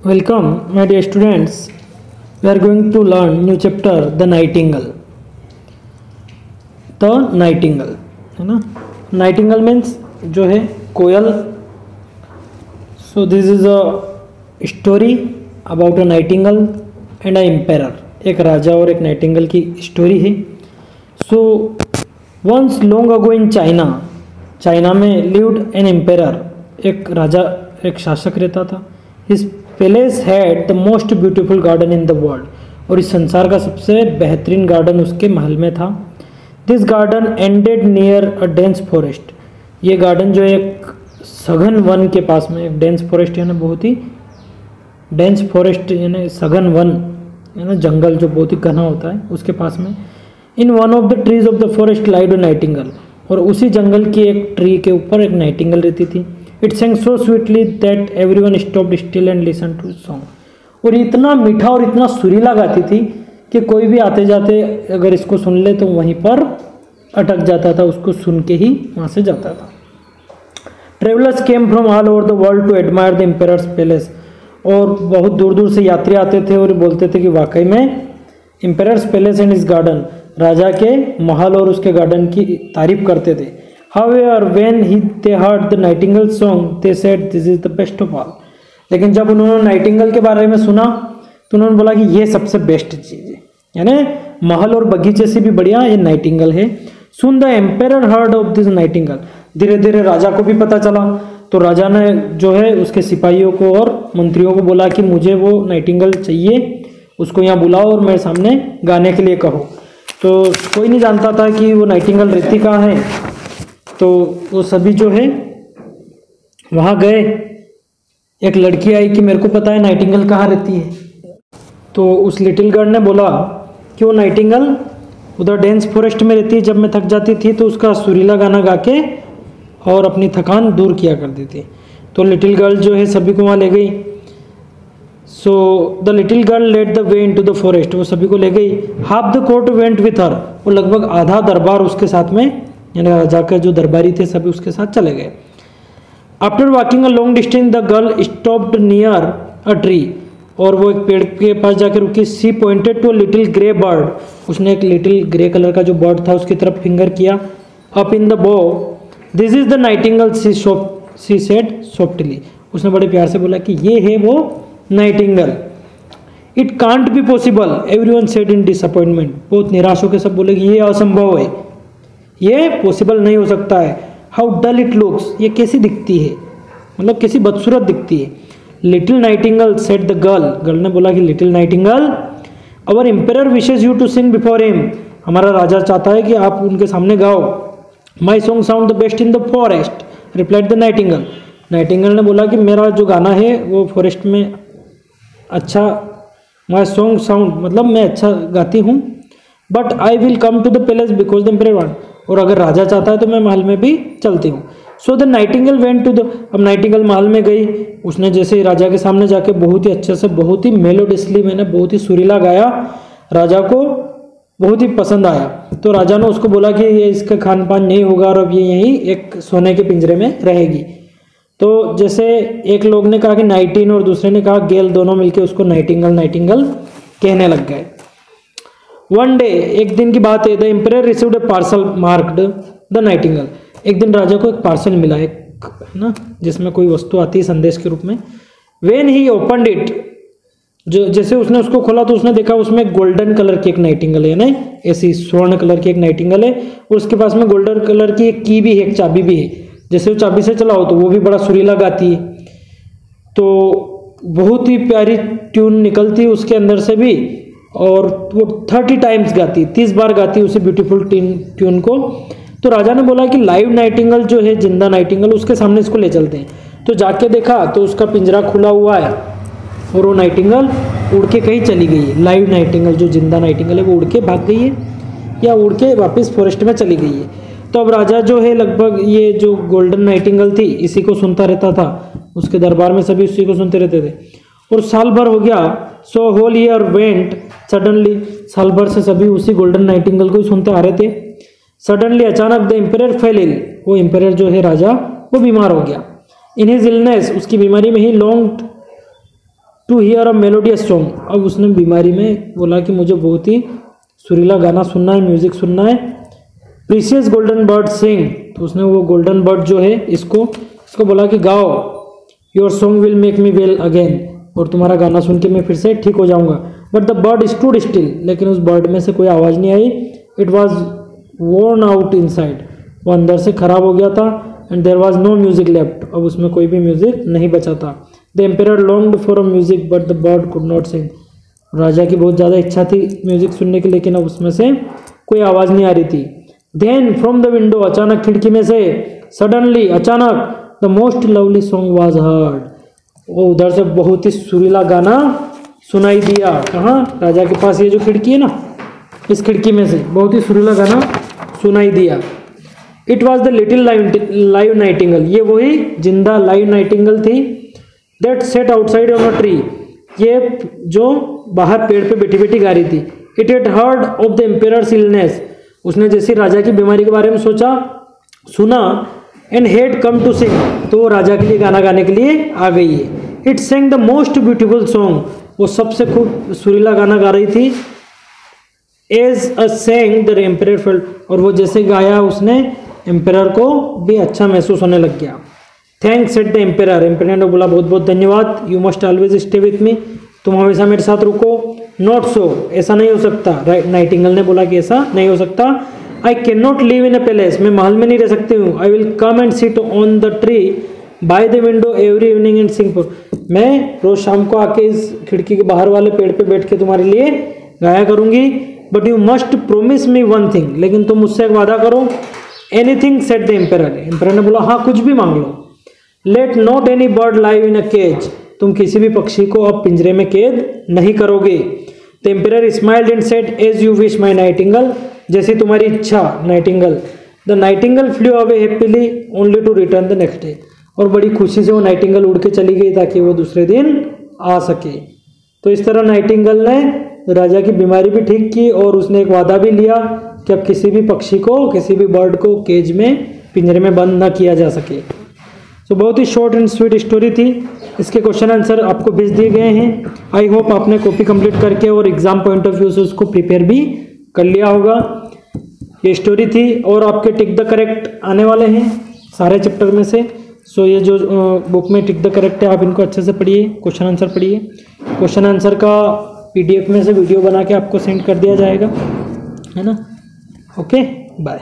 Welcome, my dear students. We are going to learn new chapter, The Nightingale. The Nightingale, है ना? Nightingale means जो है कोयल. So this is a story about a nightingale and a emperor. एक राजा और एक Nightingale की story है. So once long ago in China, China में lived an emperor. एक राजा, एक शासक रहता था. His palace had the most beautiful garden in the world. और इस संसार का सबसे बेहतरीन गार्डन उसके महल में था. This garden ended near a dense forest. ये गार्डन जो एक सघन वन के पास में, एक डेंस फॉरेस्ट यानी बहुत ही डेंस फॉरेस्ट यानी सघन वन है ना, जंगल जो बहुत ही घना होता है उसके पास में. In one of the trees of the forest lived a nightingale. और उसी जंगल की एक ट्री के ऊपर एक नाइटिंगल रहती थी. It sang so sweetly that everyone stopped still and listen to song. और इतना मीठा और इतना सुरीला गाती थी कि कोई भी आते जाते अगर इसको सुन ले तो वहीं पर अटक जाता था, उसको सुन के ही वहाँ से जाता था. Travellers came from all over the world to admire the emperor's palace. और बहुत दूर दूर से यात्री आते थे और बोलते थे कि वाकई में एम्पेयर्स पैलेस एंड इस गार्डन, राजा के महल और उसके गार्डन की तारीफ करते थे. However, when they heard the Nightingale song, they said this is the best of all. लेकिन जब उन्होंने नाइटिंगल के बारे में सुना तो उन्होंने बोला कि ये सबसे बेस्ट चीज़ है, यानी महल और बगीचे से भी बढ़िया ये नाइटिंगल है. Soon the emperor heard of this Nightingale. धीरे धीरे राजा को भी पता चला तो राजा ने जो है उसके सिपाहियों को और मंत्रियों को बोला कि मुझे वो नाइटिंगल चाहिए, उसको यहाँ बुलाओ और मेरे सामने गाने के लिए कहो. तो कोई नहीं जानता था कि वो नाइटिंगल रहती कहाँ है. तो वो सभी जो है वहाँ गए. एक लड़की आई कि मेरे को पता है नाइटिंगल कहाँ रहती है. तो उस लिटिल गर्ल ने बोला कि वो नाइटिंगल उधर डेंस फॉरेस्ट में रहती है. जब मैं थक जाती थी तो उसका सुरीला गाना गा के और अपनी थकान दूर किया करती थी. तो लिटिल गर्ल जो है सभी को वहाँ ले गई. So the little girl led the way into the forest. वो सभी को ले गई. Half the court went with her. वो लगभग आधा दरबार उसके साथ में, यानी राजा के जो दरबारी थे सभी उसके साथ चले गए. After walking a long distance the girl stopped near a tree. और वो एक पेड़ के पास जाकर रुकी. She pointed to little grey bird. उसने एक लिटिल ग्रे कलर का जो बर्ड था उसकी तरफ फिंगर किया. अप इन द बो this is the Nightingale she said softly. उसने बड़े प्यार से बोला कि ये है वो Nightingale. It can't be possible everyone said in disappointment. बहुत निराश होकर सब बोले कि ये असंभव है, ये पॉसिबल नहीं हो सकता है. How dull it looks. ये कैसी दिखती है, मतलब कैसी बदसूरत दिखती है. Little nightingale said the girl. Girl ने बोला कि little nightingale our emperor wishes you to sing before him. हमारा राजा चाहता है कि आप उनके सामने गाओ. My song sound the best in the forest replied the nightingale. Nightingale ने बोला कि मेरा जो गाना है वो फॉरेस्ट में अच्छा, माई सॉन्ग साउंड मतलब मैं अच्छा गाती हूँ. But I will come to the palace because the emperor want. और अगर राजा चाहता है तो मैं महल में भी चलती हूँ. So the nightingale went to the. अब नाइटिंगल महल में गई. उसने जैसे ही राजा के सामने जाके बहुत ही अच्छे से, बहुत ही मेलोडियसली, मैंने बहुत ही सुरीला गाया. राजा को बहुत ही पसंद आया. तो राजा ने उसको बोला कि ये इसका खान पान नहीं होगा और अब ये यहीं एक सोने के पिंजरे में रहेगी. तो जैसे एक लोग ने कहा कि नाइटिन और दूसरे ने कहा गेल, दोनों मिलके उसको नाइटिंगल नाइटिंगल कहने लग गए. वन डे, एक दिन की बात है, the ampere received A parcel marked the Nightingale. एक दिन राजा को एक पार्सल मिला, एक ना जिसमें कोई वस्तु आती है संदेश के रूप में. वेन ही ओपनड इट, जो जैसे उसने उसको खोला तो उसने देखा उसमें गोल्डन कलर की एक नाइटिंगल है, ना ऐसी स्वर्ण कलर की एक नाइटिंगल है. और उसके पास में गोल्डन कलर की एक की भी है, एक चाबी भी है. जैसे वो चाबी से चलाओ तो वो भी बड़ा सुरीला गाती है. तो बहुत ही प्यारी ट्यून निकलती है उसके अंदर से भी. और वो 30 टाइम्स गाती, 30 बार गाती उसे ब्यूटीफुल ट्यून को. तो राजा ने बोला कि लाइव नाइटिंगल जो है, जिंदा नाइटिंगल, उसके सामने इसको ले चलते हैं. तो जाके देखा तो उसका पिंजरा खुला हुआ है और वो नाइटिंगल उड़ के कहीं चली गई है. लाइव नाइटिंगल जो जिंदा नाइटिंगल है वो उड़ के भाग गई है या उड़ के वापस फॉरेस्ट में चली गई है. तो अब राजा जो है लगभग ये जो गोल्डन नाइटिंगल थी इसी को सुनता रहता था. उसके दरबार में सभी उसी को सुनते रहते थे. और साल भर हो गया. So whole year went suddenly. साल भर से सभी उसी गोल्डन नाइटिंगल को ही सुनते आ रहे थे. सडनली अचानक द एम्पेयर फेल इल. वो एम्पेयर जो है राजा वो बीमार हो गया. इन हिज इलनेस, उसकी बीमारी में ही long to hear a melodious song. अब उसने बीमारी में बोला कि मुझे बहुत ही सुरीला गाना सुनना है, म्यूजिक सुनना है। प्रीसियस गोल्डन बर्ड सिंग, तो उसने वो गोल्डन बर्ड जो है इसको बोला कि गाओ, your song will make me well again, और तुम्हारा गाना सुन के मैं फिर से ठीक हो जाऊंगा। But the bird stood still, लेकिन उस बर्ड में से कोई आवाज़ नहीं आई। It was worn out inside, वो अंदर से खराब हो गया था। And there was no music left, अब उसमें कोई भी म्यूजिक नहीं बचा था। The emperor longed for a music but the bird could not sing, राजा की बहुत ज़्यादा इच्छा थी म्यूजिक सुनने की, लेकिन अब उसमें से कोई आवाज़ नहीं आ रही थी। देन फ्रॉम द विंडो, अचानक खिड़की में से, सडनली अचानक, the most lovely song was heard, वो उधर से बहुत ही सुरीला गाना सुनाई दिया। कहाँ? राजा के पास ये जो खिड़की है ना, इस खिड़की में से बहुत ही सुरीला गाना सुनाई दिया। It was the little live Nightingale, ये वही जिंदा लाइव नाइटिंगल थी। That set outside on a tree, ये जो बाहर पेड़ पे बैठी बैठी गा रही थी। It had heard of the emperor's illness, उसने जैसे राजा की बीमारी के बारे में सुना and had come to sing, तो वो राजा के लिए गाना गाने के लिए आ गई है। It sang the most beautiful song, वो सबसे खूब सुरीला गाना गा रही थी। As a sang the emperor felt, और वो जैसे गाया उसने एम्पेयर को भी अच्छा महसूस होने लग गया। Thanks said the emperor, emperor ने बोला बहुत बहुत धन्यवाद। You must always stay with me, तुम हमेशा मेरे साथ रुको। नॉट सो, ऐसा नहीं हो सकता, नाइटिंगल ने बोला कि ऐसा नहीं हो सकता। I can not live in a palace, मैं महल में नहीं रह सकती हूँ। आई will come and sit on the tree by the window every evening and sing for, मैं रोज शाम को आके इस खिड़की के बाहर वाले पेड़ पे बैठ के तुम्हारे लिए गाया करूंगी। But you must promise me one thing, लेकिन तुम मुझसे एक वादा करो। Anything said the emperor, emperor ने बोला हाँ कुछ भी मांग लो। Let not any bird live in a cage, तुम किसी भी पक्षी को अब पिंजरे में कैद नहीं करोगे। The emperor smiled and said as you wish my nightingale, जैसी तुम्हारी इच्छा nightingale. The nightingale flew away happily only to return the next day, और बड़ी खुशी से वो नाइटिंगल उड़ के चली गई ताकि वो दूसरे दिन आ सके। तो इस तरह नाइटिंगल ने राजा की बीमारी भी ठीक की, और उसने एक वादा भी लिया कि अब किसी भी पक्षी को, किसी भी बर्ड को केज में, पिंजरे में बंद ना किया जा सके। तो बहुत ही शॉर्ट एंड स्वीट स्टोरी थी। इसके क्वेश्चन आंसर आपको भेज दिए गए हैं। आई होप आपने कॉपी कंप्लीट करके और एग्जाम पॉइंट ऑफ व्यू से उसको प्रिपेयर भी कर लिया होगा। ये स्टोरी थी, और आपके टिक द करेक्ट आने वाले हैं सारे चैप्टर में से। सो ये जो बुक में टिक द करेक्ट है, आप इनको अच्छे से पढ़िए, क्वेश्चन आंसर पढ़िए। क्वेश्चन आंसर का PDF में से वीडियो बना के आपको सेंड कर दिया जाएगा, है ना। Okay, bye.